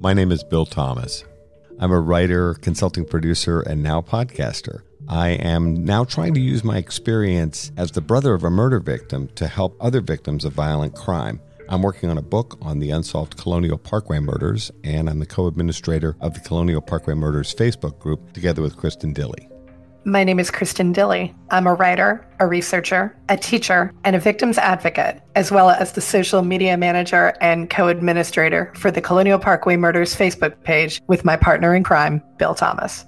My name is Bill Thomas. I'm a writer, consulting producer, and now podcaster. I am now trying to use my experience as the brother of a murder victim to help other victims of violent crime. I'm working on a book on the unsolved Colonial Parkway Murders, and I'm the co-administrator of the Colonial Parkway Murders Facebook group together with Kristin Dilley. My name is Kristin Dilley. I'm a writer, a researcher, a teacher, and a victims advocate, as well as the social media manager and co-administrator for the Colonial Parkway Murders Facebook page with my partner in crime, Bill Thomas.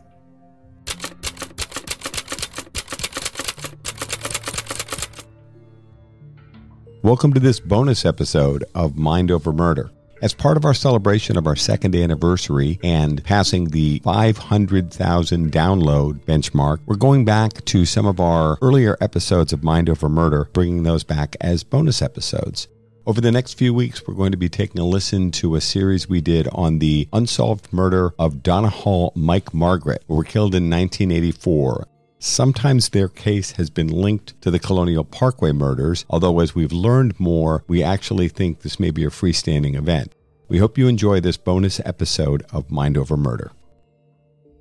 Welcome to this bonus episode of Mind Over Murder. As part of our celebration of our second anniversary and passing the 500,000 download benchmark, we're going back to some of our earlier episodes of Mind Over Murder, bringing those back as bonus episodes. Over the next few weeks, we're going to be taking a listen to a series we did on the unsolved murder of Donna Mike Margaret, who were killed in 1984. Sometimes their case has been linked to the Colonial Parkway murders, although as we've learned more, we actually think this may be a freestanding event. We hope you enjoy this bonus episode of Mind Over Murder.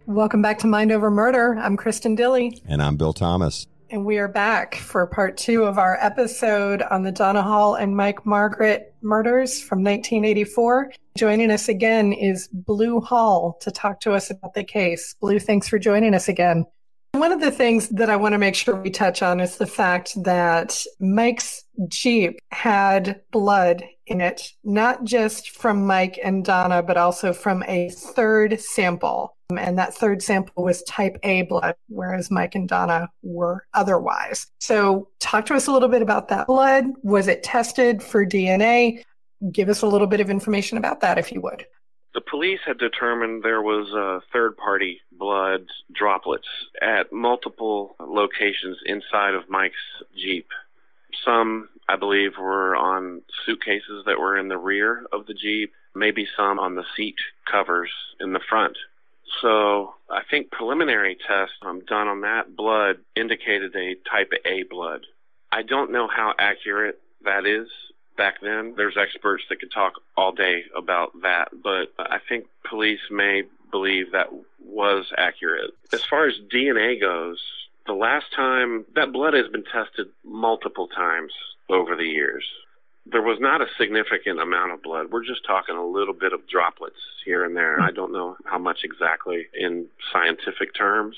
Welcome back to Mind Over Murder. I'm Kristin Dilley. And I'm Bill Thomas. And we are back for part 2 of our episode on the Donna and Mike Margaret murders from 1984. Joining us again is Blue Hall to talk to us about the case. Blue, thanks for joining us again. One of the things that I want to make sure we touch on is the fact that Mike's Jeep had blood in it, not just from Mike and Donna, but also from a third sample. And that third sample was type A blood, whereas Mike and Donna were otherwise. So talk to us a little bit about that blood. Was it tested for DNA? Give us a little bit of information about that, if you would. The police had determined there was third-party blood droplets at multiple locations inside of Mike's Jeep. Some, I believe, were on suitcases that were in the rear of the Jeep, maybe some on the seat covers in the front. So I think preliminary tests done on that blood indicated a type A blood. I don't know how accurate that is. Back then, there's experts that could talk all day about that, but I think police may believe that was accurate. As far as DNA goes, the last time, that blood has been tested multiple times over the years. There was not a significant amount of blood. We're just talking a little bit of droplets here and there. I don't know how much exactly in scientific terms.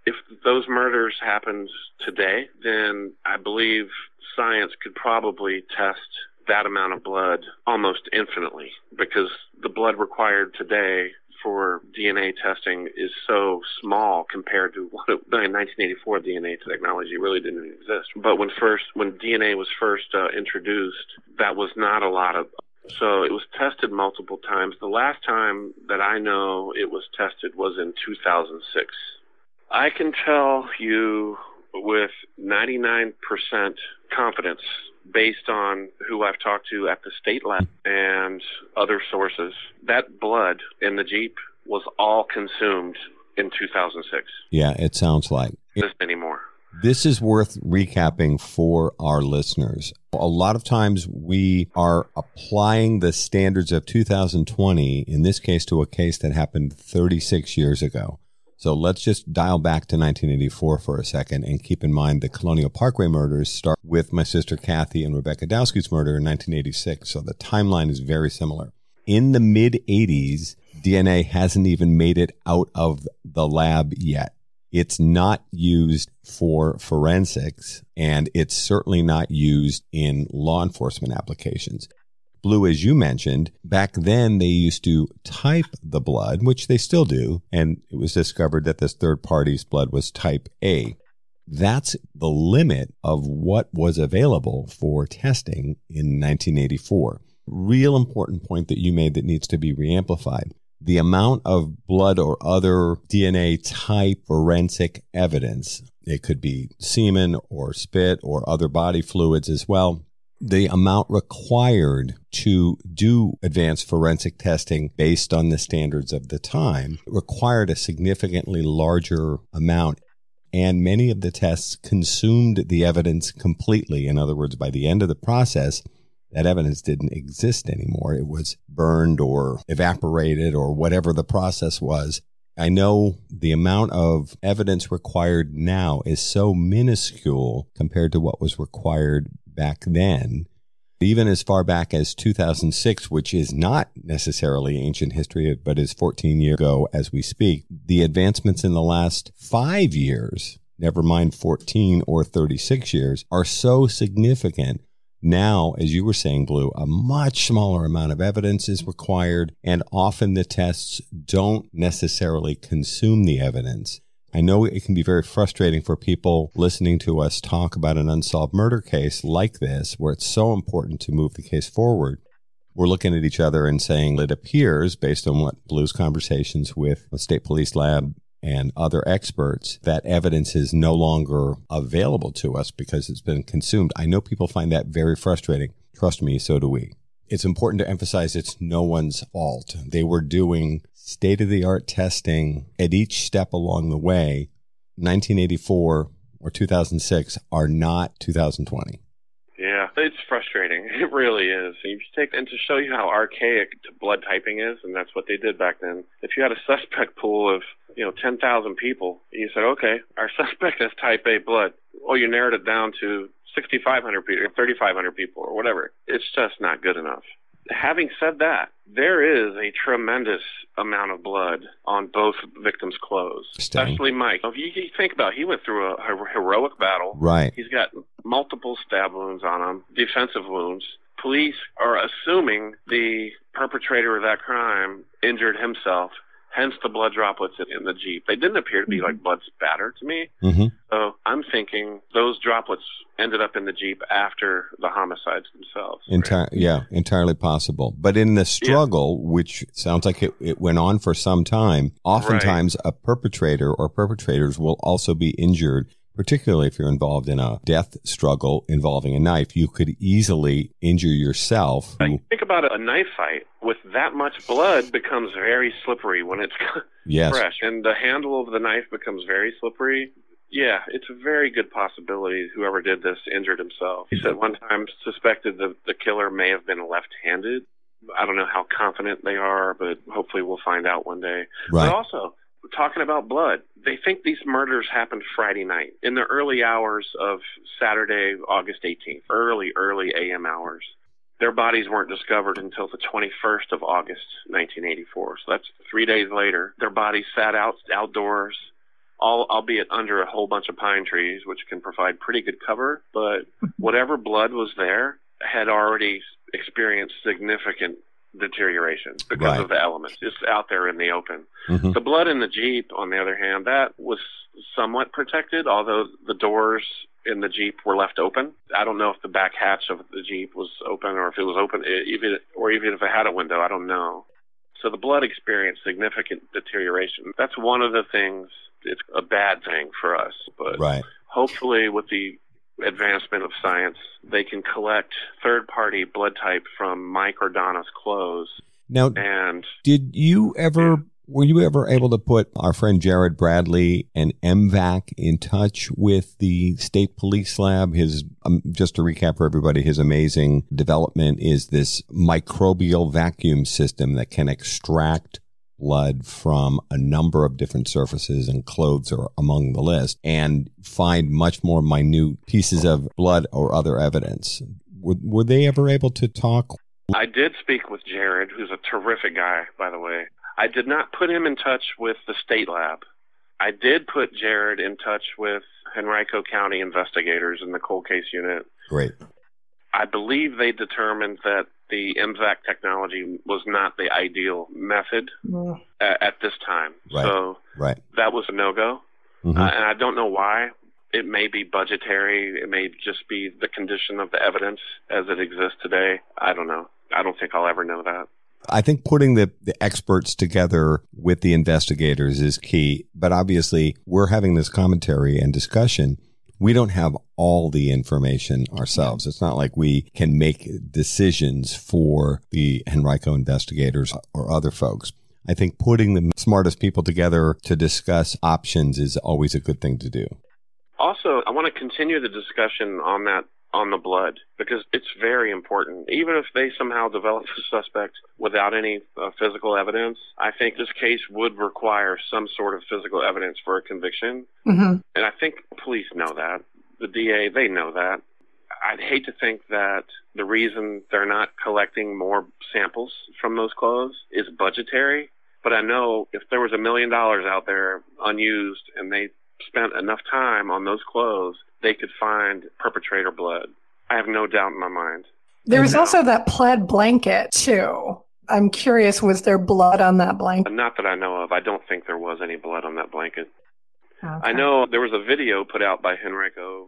If those murders happened today, then I believe science could probably test that amount of blood almost infinitely, because the blood required today for DNA testing is so small compared to what in 1984 DNA technology really didn't exist. But when DNA was first introduced, that was not a lot of. So it was tested multiple times. The last time that I know it was tested was in 2006. I can tell you with 99% confidence, based on who I've talked to at the state lab and other sources, that blood in the Jeep was all consumed in 2006. Yeah, it sounds like. Anymore. This is worth recapping for our listeners. A lot of times we are applying the standards of 2020, in this case, to a case that happened 36 years ago. So let's just dial back to 1984 for a second and keep in mind the Colonial Parkway murders start with my sister Kathy and Rebecca Dowski's murder in 1986. So the timeline is very similar. In the mid-'80s, DNA hasn't even made it out of the lab yet. It's not used for forensics, and it's certainly not used in law enforcement applications. Blue, as you mentioned, back then they used to type the blood, which they still do, and it was discovered that this third party's blood was type A. That's the limit of what was available for testing in 1984. Real important point that you made that needs to be reamplified. The amount of blood or other DNA type forensic evidence, it could be semen or spit or other body fluids as well, the amount required to do advanced forensic testing based on the standards of the time required a significantly larger amount. And many of the tests consumed the evidence completely. In other words, by the end of the process, that evidence didn't exist anymore. It was burned or evaporated or whatever the process was. I know the amount of evidence required now is so minuscule compared to what was required back then. Even as far back as 2006, which is not necessarily ancient history, but is 14 years ago as we speak, the advancements in the last 5 years, never mind 14 or 36 years, are so significant. Now, as you were saying, Blue, a much smaller amount of evidence is required, and often the tests don't necessarily consume the evidence. I know it can be very frustrating for people listening to us talk about an unsolved murder case like this, where it's so important to move the case forward. We're looking at each other and saying, it appears, based on what Blue's conversations with the State Police Lab and other experts, that evidence is no longer available to us because it's been consumed. I know people find that very frustrating. Trust me, so do we. It's important to emphasize it's no one's fault. They were doing state-of-the-art testing at each step along the way. 1984 or 2006 are not 2020. Yeah, it's frustrating. It really is. You take, and to show you how archaic blood typing is, and that's what they did back then. If you had a suspect pool of 10,000 people, you said, okay, our suspect has type A blood. Oh, you narrowed it down to 6,500 people, 3,500 people, or whatever. It's just not good enough. Having said that, there is a tremendous amount of blood on both victims' clothes, especially Mike. If you think about it, he went through a heroic battle. Right. He's got multiple stab wounds on him, defensive wounds. Police are assuming the perpetrator of that crime injured himself, hence the blood droplets in the Jeep. They didn't appear to be like blood spatter to me. Mm-hmm. So I'm thinking those droplets ended up in the Jeep after the homicides themselves. Yeah, entirely possible. But in the struggle, which sounds like it went on for some time, oftentimes a perpetrator or perpetrators will also be injured, particularly if you're involved in a death struggle involving a knife. You could easily injure yourself. Think about a knife fight. With that much blood becomes very slippery when it's fresh. And the handle of the knife becomes very slippery. Yeah, it's a very good possibility whoever did this injured himself. He said one time suspected the killer may have been left-handed. I don't know how confident they are, but hopefully we'll find out one day. Right. But also, talking about blood, they think these murders happened Friday night in the early hours of Saturday, August 18th, early AM hours. Their bodies weren't discovered until the 21st of August, 1984. So that's 3 days later. Their bodies sat outdoors, albeit under a whole bunch of pine trees, which can provide pretty good cover. But whatever blood was there had already experienced significant deterioration because of the elements. It's out there in the open. Mm-hmm. The blood in the Jeep, on the other hand, that was somewhat protected, although the doors in the Jeep were left open. I don't know if the back hatch of the Jeep was open or if it was open, even if it had a window. I don't know. So the blood experienced significant deterioration. That's one of the things. It's a bad thing for us, but hopefully with the advancement of science, they can collect third-party blood type from Mike or Donna's clothes. Now, were you ever able to put our friend Jared Bradley and MVAC in touch with the State Police Lab? Just to recap for everybody, his amazing development is this microbial vacuum system that can extract blood from a number of different surfaces, and clothes are among the list, and find much more minute pieces of blood or other evidence. Were they ever able to talk? I did speak with Jared, who's a terrific guy, by the way. I did not put him in touch with the state lab. I did put Jared in touch with Henrico County investigators in the cold case unit. Great. I believe they determined that the MVAC technology was not the ideal method at this time. So that was a no-go. Mm-hmm. And I don't know why. It may be budgetary. It may just be the condition of the evidence as it exists today. I don't know. I don't think I'll ever know that. I think putting the experts together with the investigators is key. But obviously, we're having this commentary and discussion. We don't have all the information ourselves. It's not like we can make decisions for the Henrico investigators or other folks. I think putting the smartest people together to discuss options is always a good thing to do. Also, I want to continue the discussion on on the blood, because it's very important. Even if they somehow develop the suspect without any physical evidence, I think this case would require some sort of physical evidence for a conviction. And I think police know that. The DA, they know that. I'd hate to think that the reason they're not collecting more samples from those clothes is budgetary. But I know if there was $1 million out there unused and they spent enough time on those clothes, they could find perpetrator blood. I have no doubt in my mind. There was also that plaid blanket, too. I'm curious, was there blood on that blanket? Not that I know of. I don't think there was any blood on that blanket. Okay. I know there was a video put out by Henrico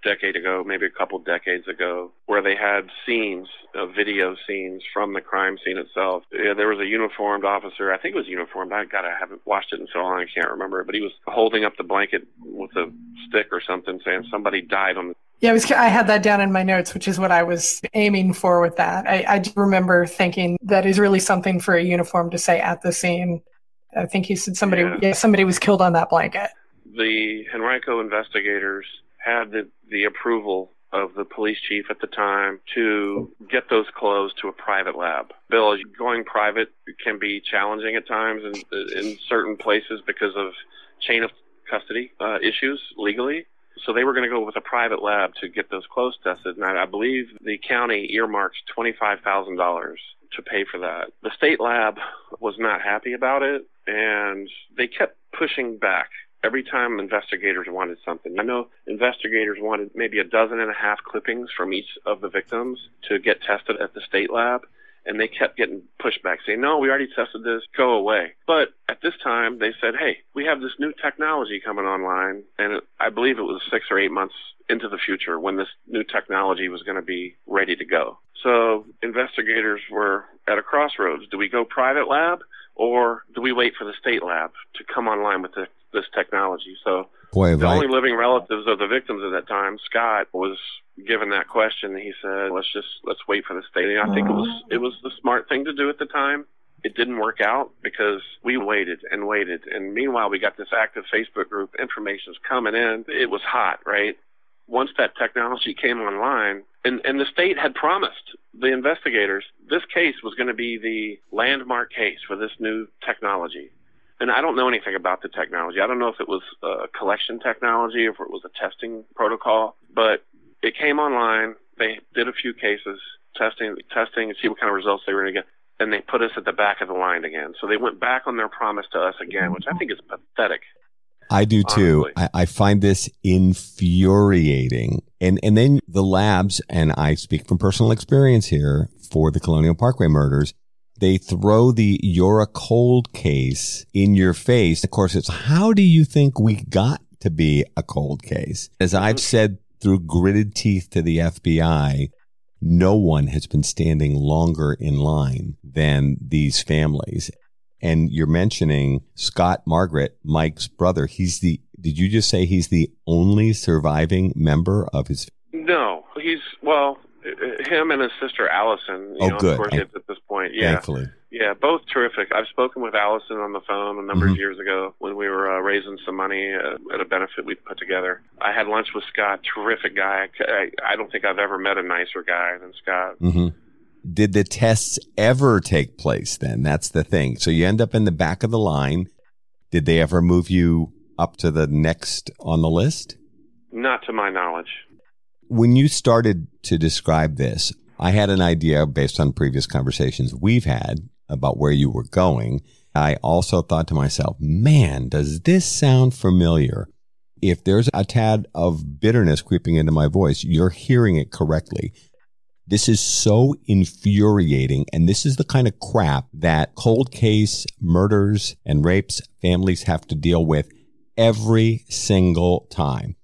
a decade ago, maybe a couple decades ago, where they had scenes, video scenes from the crime scene itself. Yeah, there was a uniformed officer. I think it was uniformed. I haven't watched it in so long I can't remember. But he was holding up the blanket with a stick or something, saying somebody died on the... Yeah, I had that down in my notes, which is what I was aiming for with that. I do remember thinking that is really something for a uniform to say at the scene. I think he said somebody was killed on that blanket. The Henrico investigators had the approval of the police chief at the time to get those clothes to a private lab. Bill, going private can be challenging at times in certain places because of chain of custody issues legally. So they were going to go with a private lab to get those clothes tested. And I believe the county earmarked $25,000 to pay for that. The state lab was not happy about it, and they kept pushing back. Every time investigators wanted something. I know investigators wanted maybe 12.5 clippings from each of the victims to get tested at the state lab, and they kept getting pushback, saying, no, we already tested this, go away. But at this time, they said, hey, we have this new technology coming online, and I believe it was 6 or 8 months into the future when this new technology was going to be ready to go. So investigators were at a crossroads. Do we go private lab, or do we wait for the state lab to come online with this technology? So the only living relatives of the victims at that time, Scott, was given that question. He said, let's wait for the state. And I think it was the smart thing to do at the time. It didn't work out because we waited and waited. And meanwhile, we got this active Facebook group. Information's coming in. It was hot, right? Once that technology came online, and the state had promised the investigators this case was going to be the landmark case for this new technology. And I don't know anything about the technology. I don't know if it was a collection technology, if it was a testing protocol, but it came online. They did a few cases, testing and see what kind of results they were going to get. And they put us at the back of the line again. So they went back on their promise to us again, which I think is pathetic. I do too. I find this infuriating. And then the labs, and I speak from personal experience here for the Colonial Parkway murders, they throw the "you're a cold case" in your face. Of course, it's how do you think we got to be a cold case? As I've said through gritted teeth to the FBI, no one has been standing longer in line than these families. And you're mentioning Scott Margaret, Mike's brother. Did you just say he's the only surviving member of his? No, him and his sister Allison. Good. Of course, at this point. Yeah. Thankfully. Yeah, both terrific. I've spoken with Allison on the phone a number of years ago when we were raising some money at a benefit we put together. I had lunch with Scott, terrific guy. I don't think I've ever met a nicer guy than Scott. Mm-hmm. Did the tests ever take place then? That's the thing. So you end up in the back of the line. Did they ever move you up to the next on the list? Not to my knowledge. When you started to describe this, I had an idea based on previous conversations we've had about where you were going. I also thought to myself, man, does this sound familiar? If there's a tad of bitterness creeping into my voice, you're hearing it correctly. This is so infuriating, and this is the kind of crap that cold case murders and rapes families have to deal with every single time.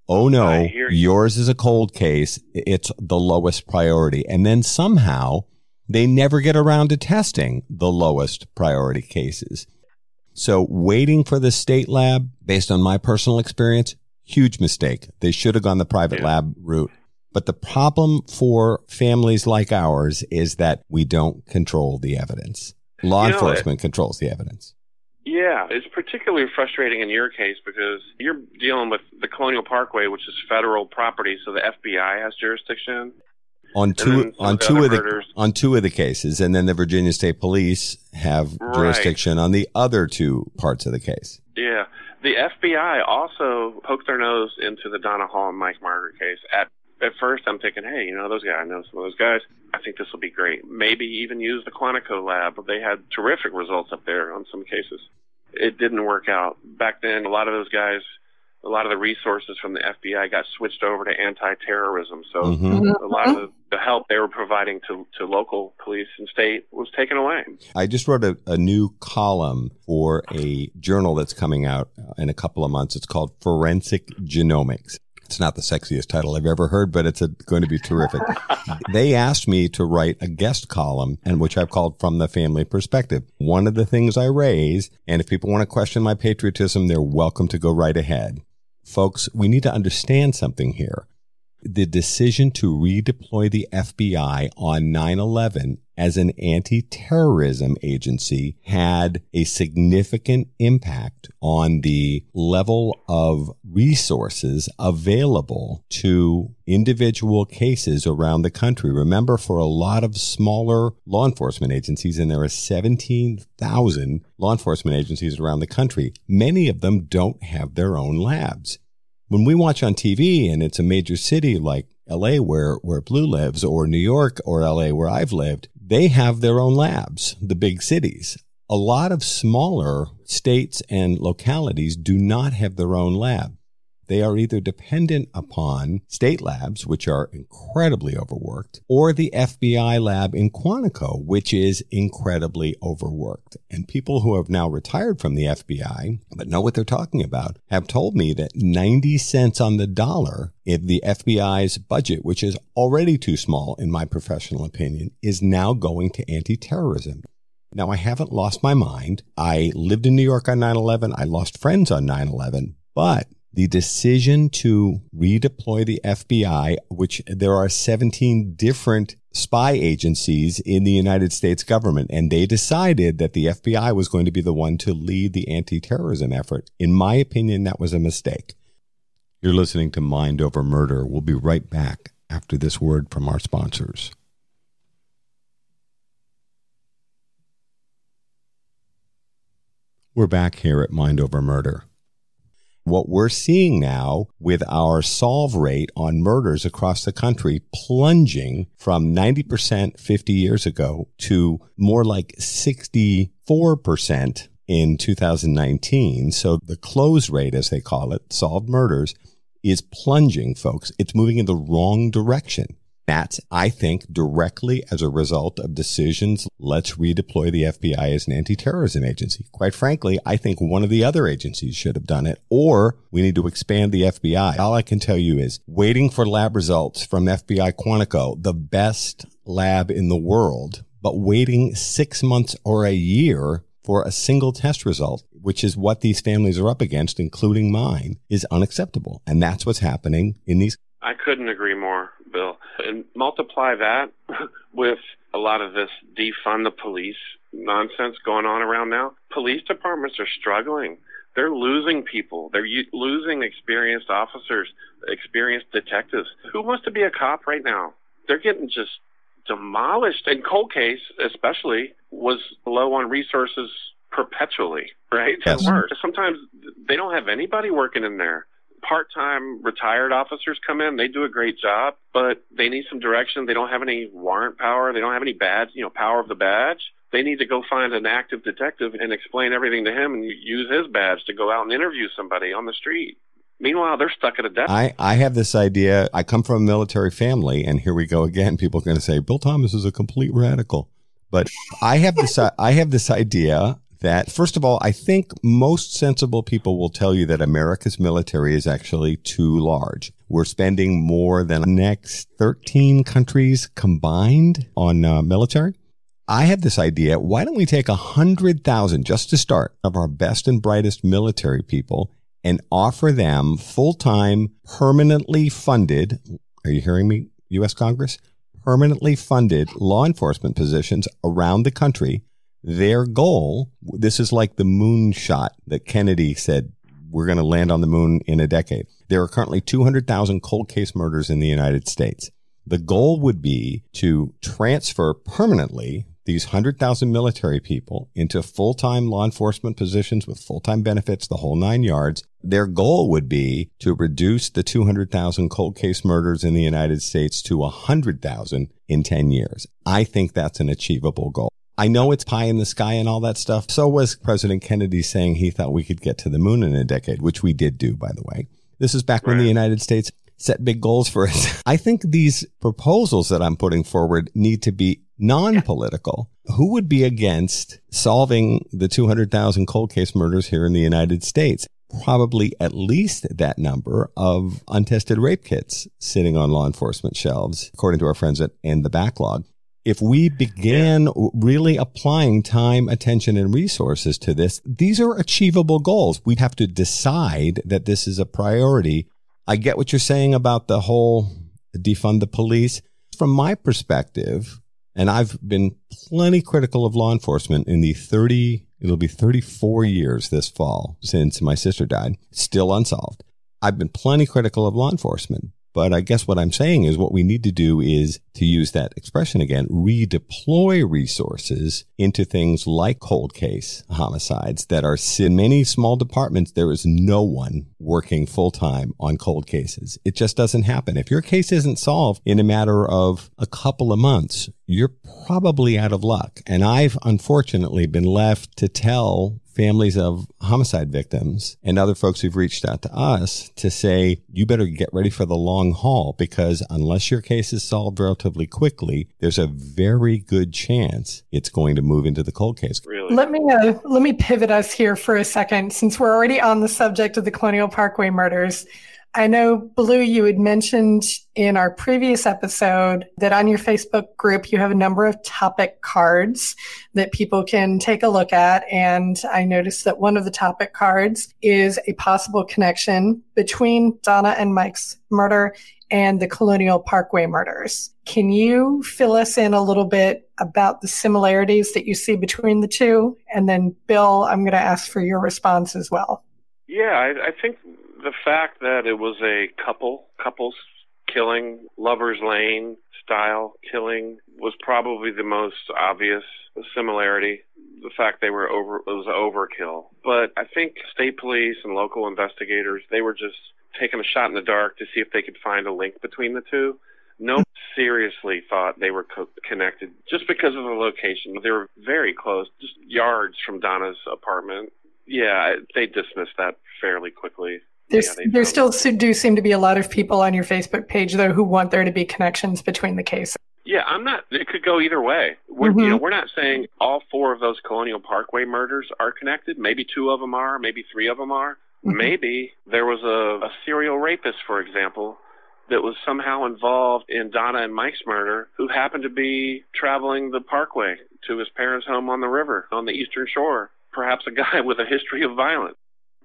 Oh no, yours is a cold case. It's the lowest priority. And then somehow they never get around to testing the lowest priority cases. So waiting for the state lab, based on my personal experience, huge mistake. They should have gone the private lab route. But the problem for families like ours is that we don't control the evidence. Law enforcement controls the evidence. Yeah, it's particularly frustrating in your case because you're dealing with the Colonial Parkway, which is federal property, so the FBI has jurisdiction. On two of the cases, and then the Virginia State Police have jurisdiction on the other two parts of the case. Yeah. The FBI also poked their nose into the Donna Hall and Mike Margaret case. At first, I'm thinking, hey, those guys, I know some of those guys. I think this will be great. Maybe even use the Quantico lab. They had terrific results up there on some cases. It didn't work out. Back then, a lot of those guys, a lot of the resources from the FBI got switched over to anti-terrorism. So a lot of the help they were providing to local police and state was taken away. I just wrote a new column for a journal that's coming out in a couple of months. It's called Forensic Genomics. It's not the sexiest title I've ever heard, but it's going to be terrific. They asked me to write a guest column, and which I've called From the Family Perspective. One of the things I raise, and if people want to question my patriotism, they're welcome to go right ahead. Folks, we need to understand something here. The decision to redeploy the FBI on 9/11 as an anti-terrorism agency had a significant impact on the level of resources available to individual cases around the country. Remember, for a lot of smaller law enforcement agencies, and there are 17,000 law enforcement agencies around the country, many of them don't have their own labs. When we watch on TV and it's a major city like LA where Blue lives, or New York or LA where I've lived, they have their own labs, the big cities. A lot of smaller states and localities do not have their own lab. They are either dependent upon state labs, which are incredibly overworked, or the FBI lab in Quantico, which is incredibly overworked. And people who have now retired from the FBI, but know what they're talking about, have told me that 90 cents on the dollar if the FBI's budget, which is already too small in my professional opinion, is now going to anti-terrorism. Now, I haven't lost my mind. I lived in New York on 9/11. I lost friends on 9/11, but the decision to redeploy the FBI, which there are 17 different spy agencies in the United States government, and they decided that the FBI was going to be the one to lead the anti-terrorism effort. In my opinion, that was a mistake. You're listening to Mind Over Murder. We'll be right back after this word from our sponsors. We're back here at Mind Over Murder. What we're seeing now with our solve rate on murders across the country plunging from 90% 50 years ago to more like 64% in 2019. So the close rate, as they call it, solved murders, is plunging, folks. It's moving in the wrong direction. That's, I think, directly as a result of decisions. Let's redeploy the FBI as an anti-terrorism agency. Quite frankly, I think one of the other agencies should have done it, or we need to expand the FBI. All I can tell you is waiting for lab results from FBI Quantico, the best lab in the world, but waiting 6 months or a year for a single test result, which is what these families are up against, including mine, is unacceptable. And that's what's happening in these. I couldn't agree more, Bill. And multiply that with a lot of this defund the police nonsense going on around now. Police departments are struggling. They're losing people. They're losing experienced officers, experienced detectives. Who wants to be a cop right now? They're getting just demolished. And cold case, especially, was low on resources perpetually, right? Yes. And worse. Sometimes they don't have anybody working in there. Part-time retired officers come in. They do a great job, but they need some direction. They don't have any warrant power. They don't have any badge, power of the badge. They need to go find an active detective and explain everything to him and use his badge to go out and interview somebody on the street. Meanwhile, they're stuck at a desk. I have this idea. I come from a military family, and here we go again. People are going to say, Bill Thomas is a complete radical. But I have this idea that, first of all, I think most sensible people will tell you that America's military is actually too large. We're spending more than the next 13 countries combined on military. I have this idea. Why don't we take 100,000 just to start of our best and brightest military people and offer them full-time, permanently funded, are you hearing me, U.S. Congress? Permanently funded law enforcement positions around the country. their goal, this is like the moon shot that Kennedy said, we're going to land on the moon in a decade. There are currently 200,000 cold case murders in the United States. The goal would be to transfer permanently these 100,000 military people into full-time law enforcement positions with full-time benefits, the whole 9 yards. Their goal would be to reduce the 200,000 cold case murders in the United States to 100,000 in 10 years. I think that's an achievable goal. I know it's pie in the sky and all that stuff. So was President Kennedy saying he thought we could get to the moon in a decade, which we did do, by the way. This is back when the United States set big goals for us. I think these proposals that I'm putting forward need to be non-political. Who would be against solving the 200,000 cold case murders here in the United States? Probably at least that number of untested rape kits sitting on law enforcement shelves, according to our friends at End the Backlog. If we began really applying time, attention, and resources to this, these are achievable goals. We'd have to decide that this is a priority. I get what you're saying about the whole defund the police. From my perspective, and I've been plenty critical of law enforcement in the it'll be 34 years this fall since my sister died, still unsolved. I've been plenty critical of law enforcement. But I guess what I'm saying is what we need to do is, to use that expression again, redeploy resources into things like cold case homicides that are in many small departments. There is no one working full time on cold cases. It just doesn't happen. If your case isn't solved in a matter of a couple of months, you're probably out of luck. And I've unfortunately been left to tell families of homicide victims and other folks who've reached out to us to say, you better get ready for the long haul, because unless your case is solved relatively quickly, there's a very good chance it's going to move into the cold case. Really? Let me pivot us here for a second, since we're already on the subject of the Colonial Parkway murders. I know, Blue, you had mentioned in our previous episode that on your Facebook group, you have a number of topic cards that people can take a look at. And I noticed that one of the topic cards is a possible connection between Donna and Mike's murder and the Colonial Parkway murders. Can you fill us in a little bit about the similarities that you see between the two? And then, Bill, I'm going to ask for your response as well. Yeah, I think the fact that it was a couples killing, Lover's Lane style killing, was probably the most obvious similarity. The fact it was overkill. But I think state police and local investigators, they were just taking a shot in the dark to see if they could find a link between the two. No one seriously thought they were connected just because of the location. They were very close, just yards from Donna's apartment. Yeah, they dismissed that fairly quickly. There still do seem to be a lot of people on your Facebook page, though, who want there to be connections between the cases. Yeah, it could go either way. We're not saying all four of those Colonial Parkway murders are connected. Maybe two of them are, maybe three of them are. Mm-hmm. Maybe there was a serial rapist, for example, that was somehow involved in Donna and Mike's murder, who happened to be traveling the parkway to his parents' home on the river on the Eastern Shore. Perhaps a guy with a history of violence.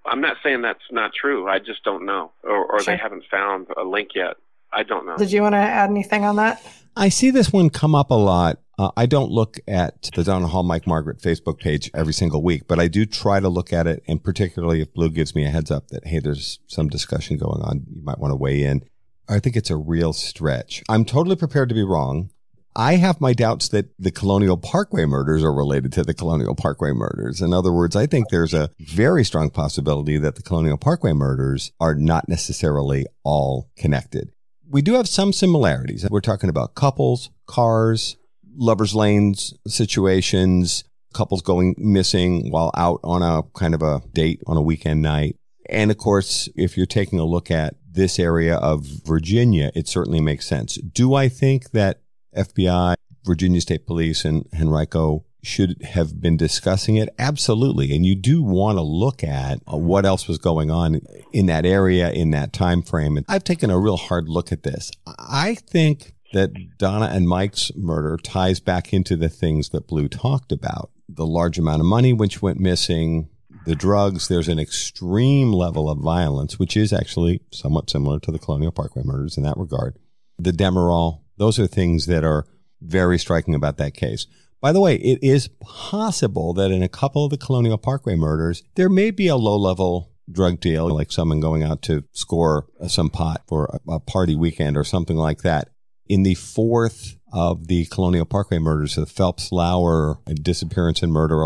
I'm not saying that's not true. I just don't know. Or Sure. They haven't found a link yet. I don't know. Did you want to add anything on that? I see this one come up a lot. I don't look at the Donna Hall Mike Margaret Facebook page every single week, but I do try to look at it. And particularly if Blue gives me a heads up that, hey, there's some discussion going on, you might want to weigh in. I think it's a real stretch. I'm totally prepared to be wrong. I have my doubts that the Colonial Parkway murders are related to the Colonial Parkway murders. In other words, I think there's a very strong possibility that the Colonial Parkway murders are not necessarily all connected. We do have some similarities. We're talking about couples, cars, lovers' lanes situations, couples going missing while out on a kind of a date on a weekend night. And of course, if you're taking a look at this area of Virginia, it certainly makes sense. Do I think that FBI, Virginia State Police, and Henrico should have been discussing it? Absolutely. And you do want to look at what else was going on in that area, in that time frame. And I've taken a real hard look at this. I think that Donna and Mike's murder ties back into the things that Blue talked about. The large amount of money which went missing, the drugs, there's an extreme level of violence, which is actually somewhat similar to the Colonial Parkway murders in that regard. The Demerol, those are things that are very striking about that case. By the way, it is possible that in a couple of the Colonial Parkway murders, there may be a low-level drug deal, like someone going out to score some pot for a party weekend or something like that. In the fourth of the Colonial Parkway murders, the Phelps-Lauer disappearance and murder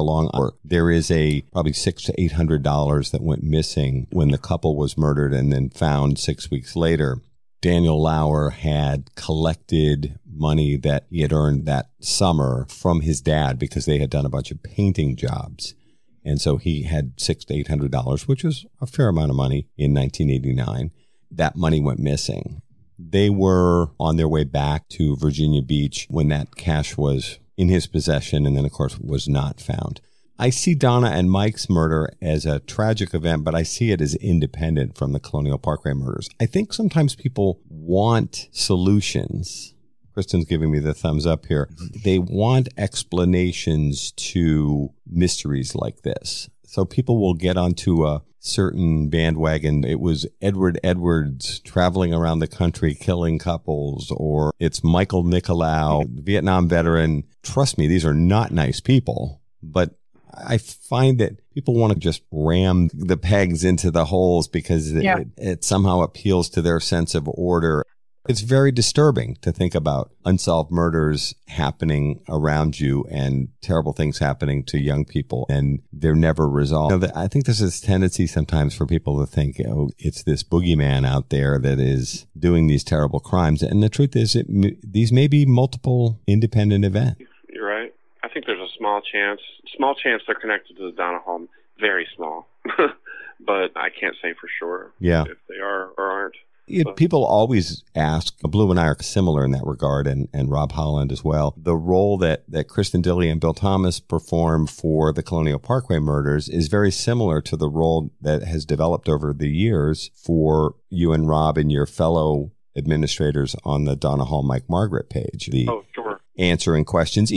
there is probably $600 to $800 that went missing when the couple was murdered and then found 6 weeks later. Daniel Lauer had collected money that he had earned that summer from his dad because they had done a bunch of painting jobs. And so he had $600 to $800, which was a fair amount of money in 1989. That money went missing. They were on their way back to Virginia Beach when that cash was in his possession and then, of course, was not found. I see Donna and Mike's murder as a tragic event, but I see it as independent from the Colonial Parkway murders. I think sometimes people want solutions. Kristin's giving me the thumbs up here. They want explanations to mysteries like this. So people will get onto a certain bandwagon. It was Edward Edwards traveling around the country killing couples, or it's Michael Nicolau, Vietnam veteran. Trust me, these are not nice people, but I find that people want to just ram the pegs into the holes because it somehow appeals to their sense of order. It's very disturbing to think about unsolved murders happening around you and terrible things happening to young people, and they're never resolved. I think there's this tendency sometimes for people to think, it's this boogeyman out there that is doing these terrible crimes. And the truth is, these may be multiple independent events. You're right. I think there's a small chance they're connected to the Donna home. Very small. But I can't say for sure if they are or aren't. People always ask, Blue and I are similar in that regard, and Rob Holland as well. The role that Kristin, Dilley, and Bill Thomas perform for the Colonial Parkway murders is very similar to the role that has developed over the years for you and Rob and your fellow administrators on the Donna Hall Mike Margaret page. Answering questions,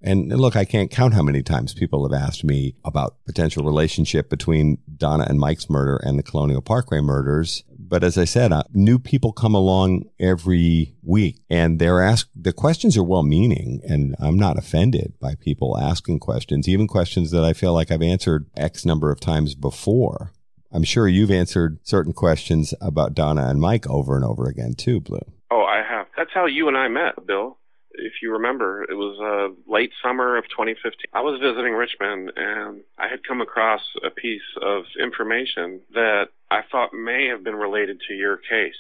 and look, I can't count how many times people have asked me about potential relationship between Donna and Mike's murder and the Colonial Parkway murders. But as I said, new people come along every week, and the questions are well-meaning, and I'm not offended by people asking questions, even questions that I feel like I've answered X number of times before. I'm sure you've answered certain questions about Donna and Mike over and over again too, Blue. Oh, I have. That's how you and I met, Bill. If you remember, it was late summer of 2015. I was visiting Richmond, and I had come across a piece of information that I thought may have been related to your case.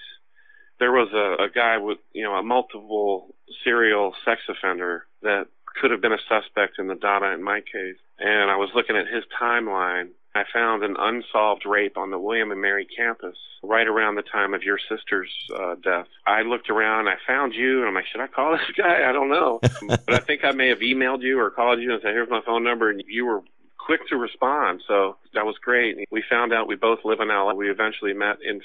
There was a guy with, a multiple serial sex offender that could have been a suspect in the Donna and Mike case. And I was looking at his timeline. I found an unsolved rape on the William and Mary campus right around the time of your sister's death. I looked around, I found you, and I'm like, should I call this guy? I don't know. But I think I may have emailed you or called you and said, here's my phone number, and you were quick to respond. So that was great. We found out we both live in LA. We eventually met in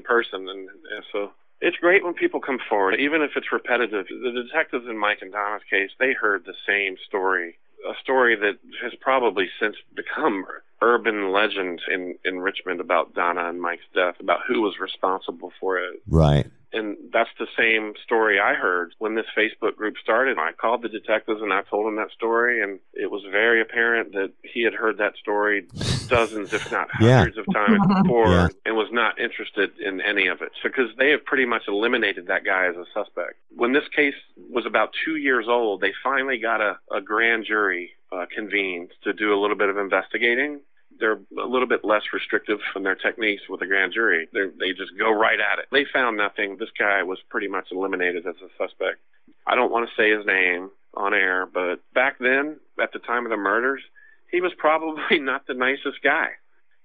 person. And so it's great when people come forward, even if it's repetitive. The detectives in Mike and Donna's case, they heard the same story, a story that has probably since become urban legend in Richmond about Donna and Mike's death, about who was responsible for it. Right. And that's the same story I heard when this Facebook group started. I called the detectives and I told them that story, and it was very apparent that he had heard that story dozens, if not hundreds of times before, and was not interested in any of it. Because they have pretty much eliminated that guy as a suspect. When this case was about 2 years old, they finally got a grand jury convened to do a little bit of investigating. They're a little bit less restrictive in their techniques with the grand jury. They just go right at it. They found nothing. This guy was pretty much eliminated as a suspect. I don't want to say his name on air, but back then, at the time of the murders, he was probably not the nicest guy.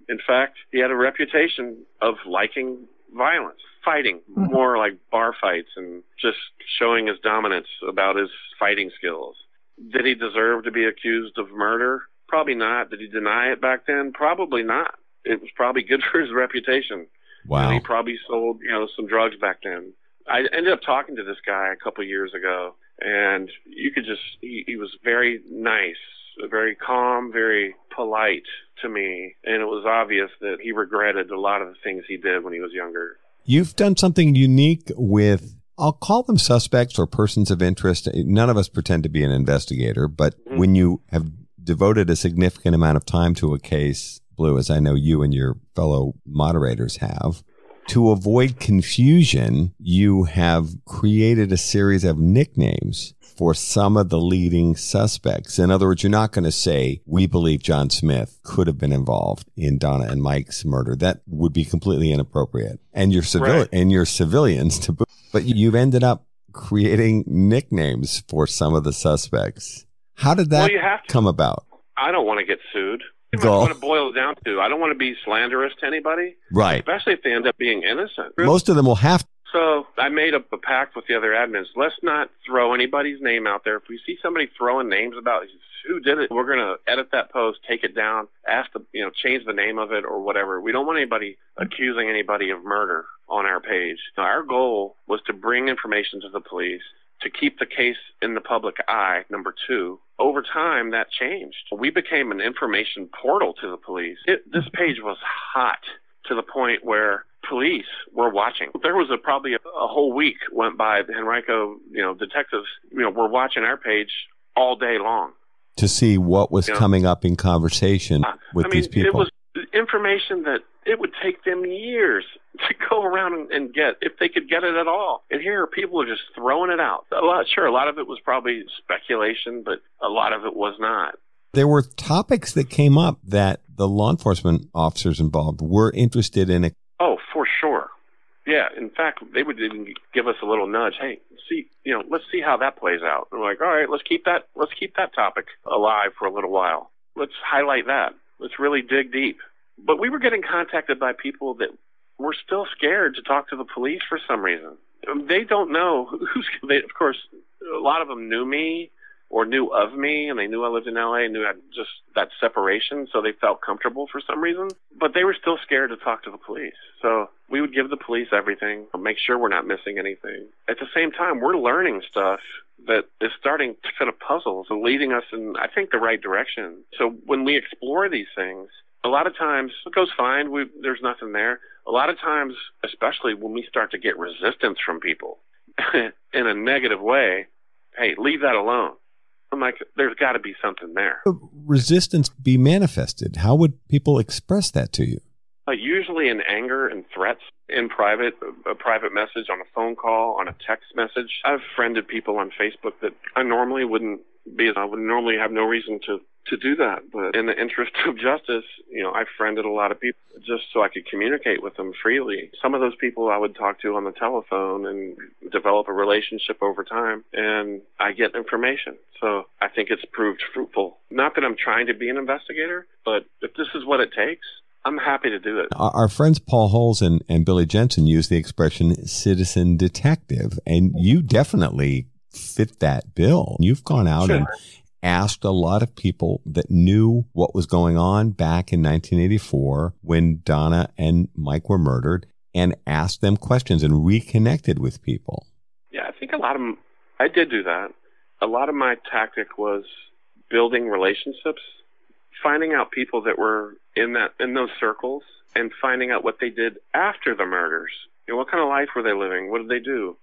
In fact, he had a reputation of liking violence, fighting, more like bar fights, and just showing his dominance about his fighting skills. Did he deserve to be accused of murder? Probably not. Did he deny it back then? Probably not. It was probably good for his reputation. Wow. He probably sold, some drugs back then. I ended up talking to this guy a couple of years ago, and you could just, he was very nice, very calm, very polite to me, and it was obvious that he regretted a lot of the things he did when he was younger. You've done something unique with I'll call them suspects or persons of interest. None of us pretend to be an investigator, but when you have devoted a significant amount of time to a case, Blue, as I know you and your fellow moderators have, to avoid confusion, you have created a series of nicknames for some of the leading suspects. In other words, you're not going to say, we believe John Smith could have been involved in Donna and Mike's murder. That would be completely inappropriate. And your civilians to boot. But you've ended up creating nicknames for some of the suspects. How did that come about? I don't want to get sued. That's what it boils down to. I don't want to be slanderous to anybody. Right. Especially if they end up being innocent. Most of them will have to. So I made a pact with the other admins. Let's not throw anybody's name out there. If we see somebody throwing names about who did it, we're going to edit that post, take it down, change the name of it or whatever. We don't want anybody accusing anybody of murder on our page. Our goal was to bring information to the police, to keep the case in the public eye, number two. Over time, that changed. We became an information portal to the police. This page was hot to the point where police were watching. There was probably a whole week went by. The Henrico, detectives, were watching our page all day long to see what was coming up in conversation with these people. It was information that it would take them years to go around and get, if they could get it at all. And here, people are just throwing it out. A lot of it was probably speculation, but a lot of it was not. There were topics that came up that the law enforcement officers involved were interested in. Oh, for sure. Yeah. In fact, they would even give us a little nudge. Hey, let's see how that plays out. And we're like, all right, let's keep that topic alive for a little while. Let's highlight that. Let's really dig deep. But we were getting contacted by people that were still scared to talk to the police for some reason. They don't know of course, a lot of them knew me or knew of me, and they knew I lived in LA and knew I just that separation, so they felt comfortable for some reason. But they were still scared to talk to the police. So we would give the police everything, make sure we're not missing anything. At the same time, we're learning stuff that is starting to fit a puzzle, so leading us in, I think, the right direction. So when we explore these things, a lot of times it goes fine. There's nothing there. A lot of times, especially when we start to get resistance from people in a negative way, hey, leave that alone. I'm like, there's got to be something there. Resistance be manifested. How would people express that to you? Usually in anger and threats in private, a private message, on a phone call, on a text message. I've friended people on Facebook that I normally wouldn't be. I would normally have no reason to do that. But in the interest of justice, I friended a lot of people just so I could communicate with them freely. Some of those people I would talk to on the telephone and develop a relationship over time, and I get information. So I think it's proved fruitful. Not that I'm trying to be an investigator, but if this is what it takes, I'm happy to do it. Our friends Paul Holes and Billy Jensen use the expression citizen detective, and you definitely fit that bill. You've gone out and asked a lot of people that knew what was going on back in 1984 when Donna and Mike were murdered, and asked them questions and reconnected with people. Yeah, I think I did do that. A lot of my tactic was building relationships, finding out people that were in those circles, and finding out what they did after the murders. What kind of life were they living? What did they do?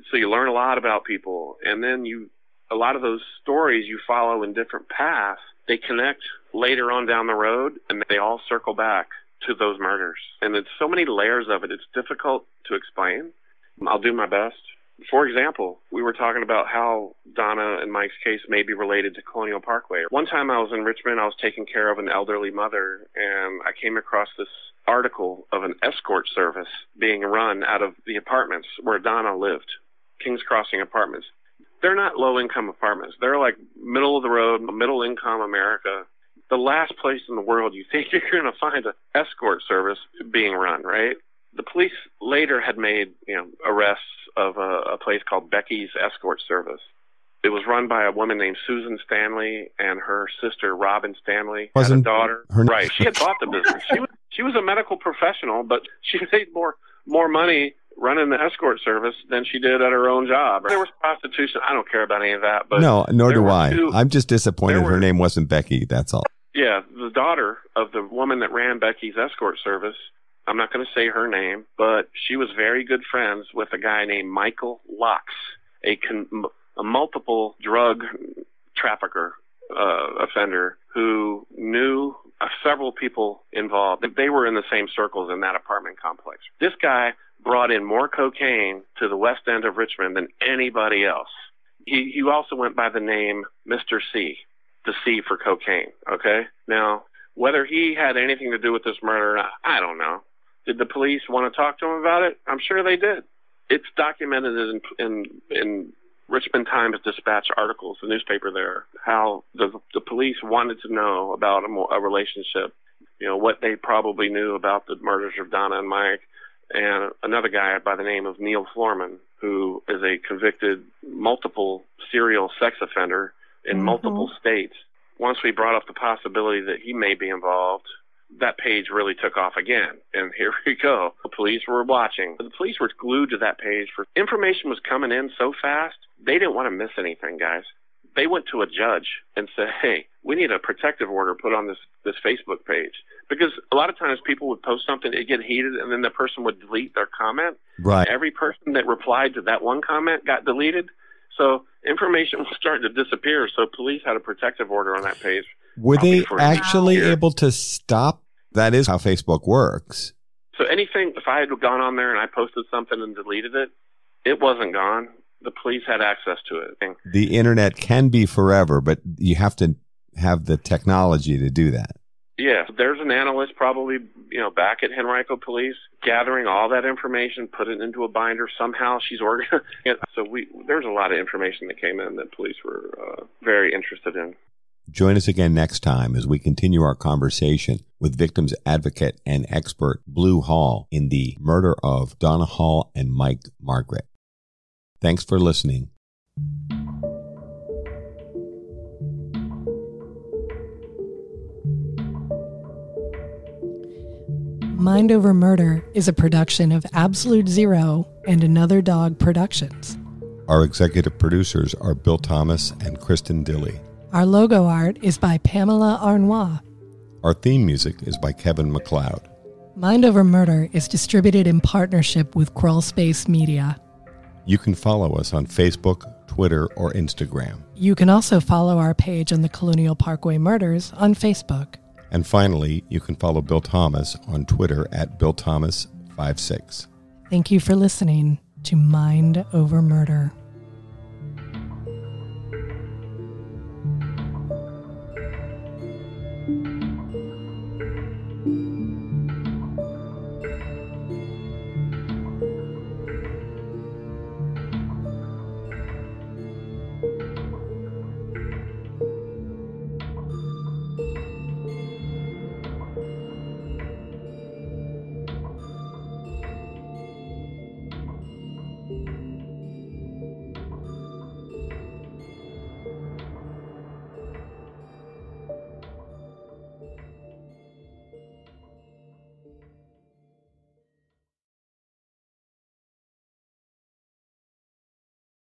So you learn a lot about people, and then a lot of those stories you follow in different paths, they connect later on down the road, and they all circle back to those murders. And it's so many layers of it, it's difficult to explain. I'll do my best. For example, we were talking about how Donna and Mike's case may be related to Colonial Parkway. One time I was in Richmond, I was taking care of an elderly mother, and I came across this article of an escort service being run out of the apartments where Donna lived, Kings Crossing Apartments. They're not low-income apartments. They're like middle-of-the-road, middle-income America. The last place in the world you think you're going to find an escort service being run, right? The police later had made arrests of a place called Becky's Escort Service. It was run by a woman named Susan Stanley and her sister Robin Stanley had a daughter. Right, she had bought the business. She was a medical professional, but she made more money running the escort service than she did at her own job. There was prostitution. I don't care about any of that. But no, nor do I. I'm just disappointed her name wasn't Becky. That's all. Yeah, the daughter of the woman that ran Becky's Escort Service, I'm not going to say her name, but she was very good friends with a guy named Michael Locks, a multiple drug trafficker offender who knew several people involved. They were in the same circles in that apartment complex. This guy brought in more cocaine to the west end of Richmond than anybody else. He also went by the name Mr. C, the C for cocaine, okay? Now, whether he had anything to do with this murder or not, I don't know. Did the police want to talk to him about it? I'm sure they did. It's documented in Richmond Times-Dispatch articles, the newspaper there, how the police wanted to know about a relationship, what they probably knew about the murders of Donna and Mike, and another guy by the name of Neil Florman, who is a convicted multiple serial sex offender in multiple states. Once we brought up the possibility that he may be involved, that page really took off again. And here we go. The police were watching. The police were glued to that page. Information was coming in so fast, they didn't want to miss anything, guys. They went to a judge and said, hey, we need a protective order put on this Facebook page. Because a lot of times people would post something, it'd get heated, and then the person would delete their comment. Right. Every person that replied to that one comment got deleted. So information was starting to disappear. So police had a protective order on that page. Were they actually able to stop? That is how Facebook works. So anything, if I had gone on there and I posted something and deleted it, it wasn't gone. The police had access to it. The internet can be forever, but you have to have the technology to do that. Yes, there's an analyst probably, back at Henrico Police gathering all that information, put it into a binder. Somehow she's organized. So there's a lot of information that came in that police were very interested in. Join us again next time as we continue our conversation with victims advocate and expert Blue Hall in the murder of Donna Hall and Mike Margaret. Thanks for listening. Mind Over Murder is a production of Absolute Zero and Another Dog Productions. Our executive producers are Bill Thomas and Kristin Dilley. Our logo art is by Pamela Arnois. Our theme music is by Kevin MacLeod. Mind Over Murder is distributed in partnership with Crawlspace Media. You can follow us on Facebook, Twitter, or Instagram. You can also follow our page on the Colonial Parkway Murders on Facebook. And finally, you can follow Bill Thomas on Twitter at BillThomas56. Thank you for listening to Mind Over Murder.